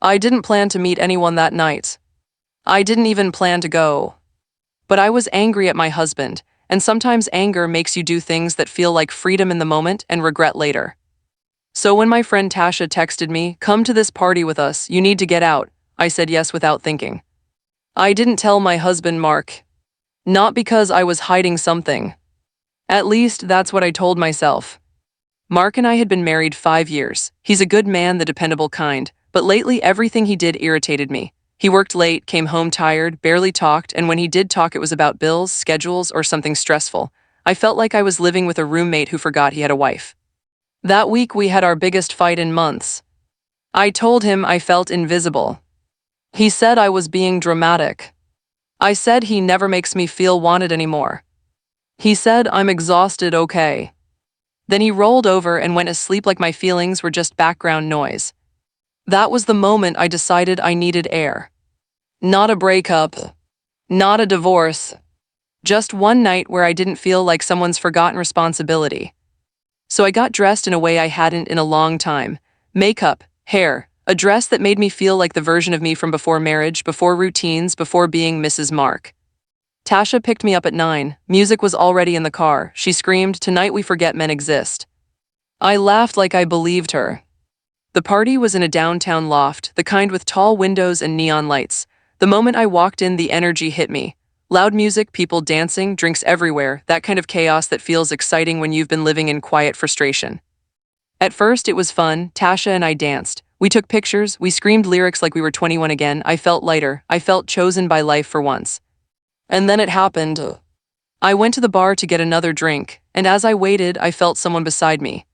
I didn't plan to meet anyone that night. I didn't even plan to go. But I was angry at my husband, and sometimes anger makes you do things that feel like freedom in the moment and regret later. So when my friend Tasha texted me, "Come to this party with us, you need to get out," I said yes without thinking. I didn't tell my husband Mark. Not because I was hiding something. At least that's what I told myself. Mark and I had been married 5 years. He's a good man, the dependable kind, but lately everything he did irritated me. He worked late, came home tired, barely talked, and when he did talk it was about bills, schedules, or something stressful. I felt like I was living with a roommate who forgot he had a wife. That week we had our biggest fight in months. I told him I felt invisible. He said I was being dramatic. I said he never makes me feel wanted anymore. He said I'm exhausted, okay. Then he rolled over and went asleep like my feelings were just background noise. That was the moment I decided I needed air. Not a breakup. Not a divorce. Just one night where I didn't feel like someone's forgotten responsibility. So I got dressed in a way I hadn't in a long time. Makeup, hair, a dress that made me feel like the version of me from before marriage, before routines, before being Mrs. Mark. Tasha picked me up at 9. Music was already in the car. She screamed, "Tonight we forget men exist." I laughed like I believed her. The party was in a downtown loft, the kind with tall windows and neon lights. The moment I walked in, the energy hit me. Loud music, people dancing, drinks everywhere, that kind of chaos that feels exciting when you've been living in quiet frustration. At first, it was fun. Tasha and I danced. We took pictures, we screamed lyrics like we were 21 again. I felt lighter. I felt chosen by life for once. And then it happened. I went to the bar to get another drink, and as I waited, I felt someone beside me.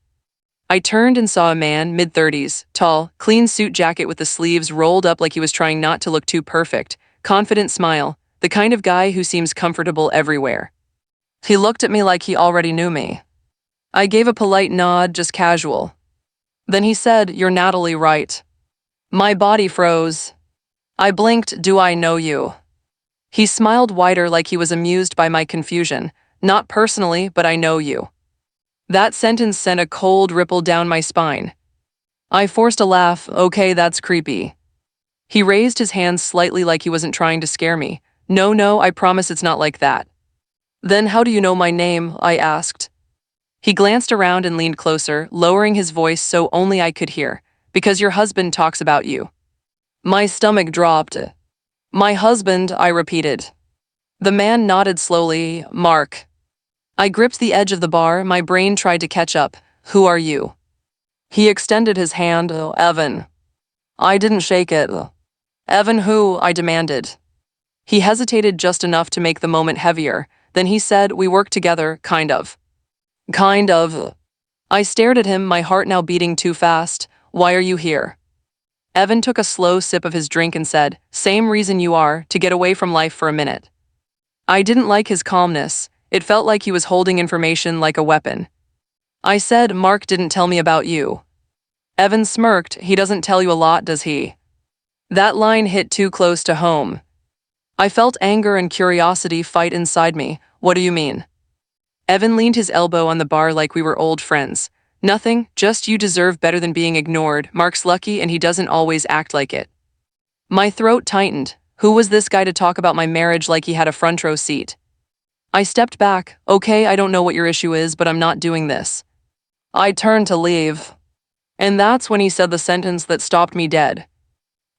I turned and saw a man, mid-30s, tall, clean suit jacket with the sleeves rolled up like he was trying not to look too perfect, confident smile, the kind of guy who seems comfortable everywhere. He looked at me like he already knew me. I gave a polite nod, just casual. Then he said, "You're Natalie, right?" My body froze. I blinked, "Do I know you?" He smiled wider like he was amused by my confusion. "Not personally, but I know you." That sentence sent a cold ripple down my spine. I forced a laugh. "Okay, that's creepy." He raised his hands slightly like he wasn't trying to scare me. No, I promise it's not like that." "Then how do you know my name?" I asked. He glanced around and leaned closer, lowering his voice so only I could hear. "Because your husband talks about you." My stomach dropped. "My husband," I repeated. The man nodded slowly. "Mark." I gripped the edge of the bar, my brain tried to catch up. "Who are you?" He extended his hand. "Evan." I didn't shake it. "Evan who?" I demanded. He hesitated just enough to make the moment heavier. Then he said, "We work together, kind of." "Kind of." I stared at him, my heart now beating too fast. "Why are you here?" Evan took a slow sip of his drink and said, "Same reason you are, to get away from life for a minute." I didn't like his calmness. It felt like he was holding information like a weapon. I said, "Mark didn't tell me about you." Evan smirked. "He doesn't tell you a lot, does he?" That line hit too close to home. I felt anger and curiosity fight inside me. "What do you mean?" Evan leaned his elbow on the bar like we were old friends. "Nothing, just you deserve better than being ignored. Mark's lucky and he doesn't always act like it." My throat tightened. Who was this guy to talk about my marriage like he had a front row seat? I stepped back. "Okay, I don't know what your issue is, but I'm not doing this." I turned to leave. And that's when he said the sentence that stopped me dead.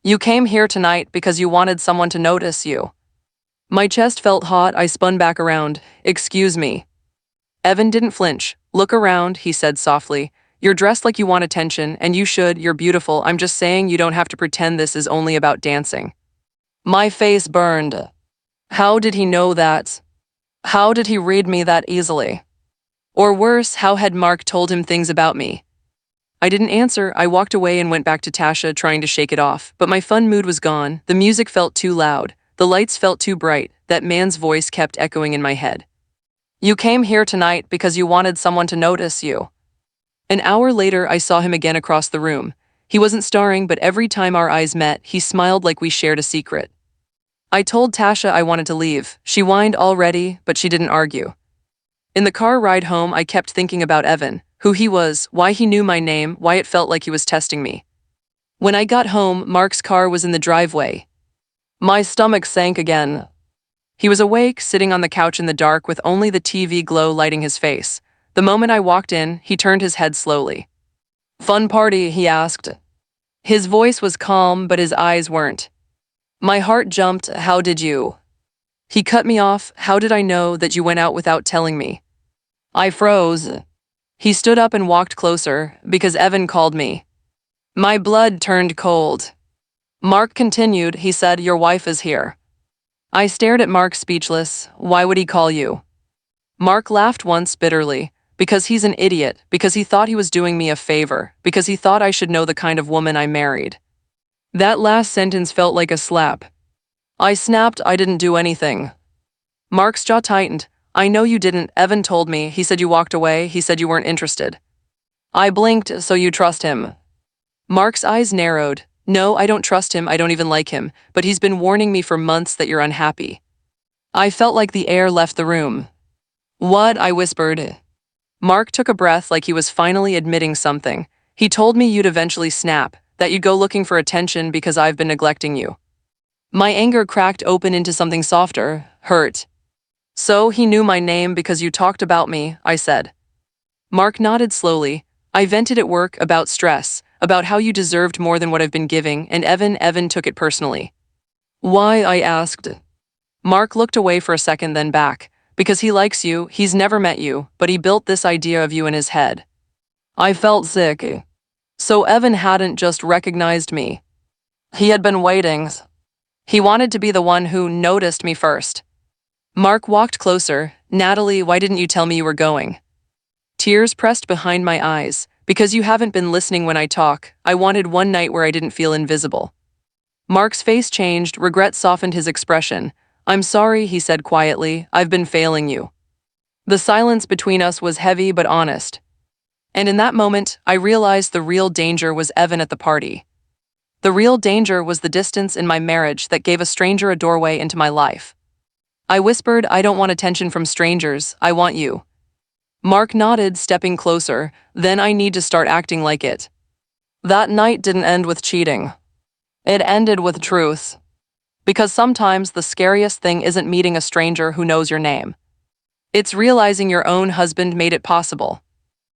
"You came here tonight because you wanted someone to notice you." My chest felt hot. I spun back around. "Excuse me." Evan didn't flinch. "Look around," he said softly. "You're dressed like you want attention, and you should. You're beautiful. I'm just saying you don't have to pretend this is only about dancing." My face burned. How did he know that? How did he read me that easily? Or worse, how had Mark told him things about me? I didn't answer. I walked away and went back to Tasha, trying to shake it off. But my fun mood was gone. The music felt too loud. The lights felt too bright. That man's voice kept echoing in my head. "You came here tonight because you wanted someone to notice you." An hour later, I saw him again across the room. He wasn't starring, but every time our eyes met, he smiled like we shared a secret. I told Tasha I wanted to leave. She whined already, but she didn't argue. In the car ride home, I kept thinking about Evan, who he was, why he knew my name, why it felt like he was testing me. When I got home, Mark's car was in the driveway. My stomach sank again. He was awake, sitting on the couch in the dark with only the TV glow lighting his face. The moment I walked in, he turned his head slowly. "Fun party?" he asked. His voice was calm, but his eyes weren't. My heart jumped. "How did you?" He cut me off. "How did I know that you went out without telling me?" I froze. He stood up and walked closer, because Evan called me. My blood turned cold. Mark continued. He said, "Your wife is here." I stared at Mark, speechless. "Why would he call you?" Mark laughed once bitterly. "Because he's an idiot, because he thought he was doing me a favor, because he thought I should know the kind of woman I married." That last sentence felt like a slap. I snapped. "I didn't do anything." Mark's jaw tightened. "I know you didn't. Evan told me. He said you walked away. He said you weren't interested." I blinked. "So you trust him?" Mark's eyes narrowed. "No, I don't trust him. I don't even like him. But he's been warning me for months that you're unhappy." I felt like the air left the room. "What?" I whispered. Mark took a breath like he was finally admitting something. "He told me you'd eventually snap, that you'd go looking for attention because I've been neglecting you." My anger cracked open into something softer, hurt. "So he knew my name because you talked about me," I said. Mark nodded slowly. "I vented at work about stress, about how you deserved more than what I've been giving, and Evan took it personally." "Why?" I asked. Mark looked away for a second, then back. "Because he likes you, he's never met you, but he built this idea of you in his head." I felt sick. So Evan hadn't just recognized me. He had been waiting. He wanted to be the one who noticed me first. Mark walked closer. "Natalie, why didn't you tell me you were going?" Tears pressed behind my eyes. "Because you haven't been listening when I talk. I wanted one night where I didn't feel invisible." Mark's face changed. Regret softened his expression. "I'm sorry," he said quietly. "I've been failing you." The silence between us was heavy but honest. And in that moment, I realized the real danger was Evan at the party. The real danger was the distance in my marriage that gave a stranger a doorway into my life. I whispered, "I don't want attention from strangers. I want you." Mark nodded, stepping closer. "Then I need to start acting like it." That night didn't end with cheating. It ended with truth. Because sometimes the scariest thing isn't meeting a stranger who knows your name. It's realizing your own husband made it possible.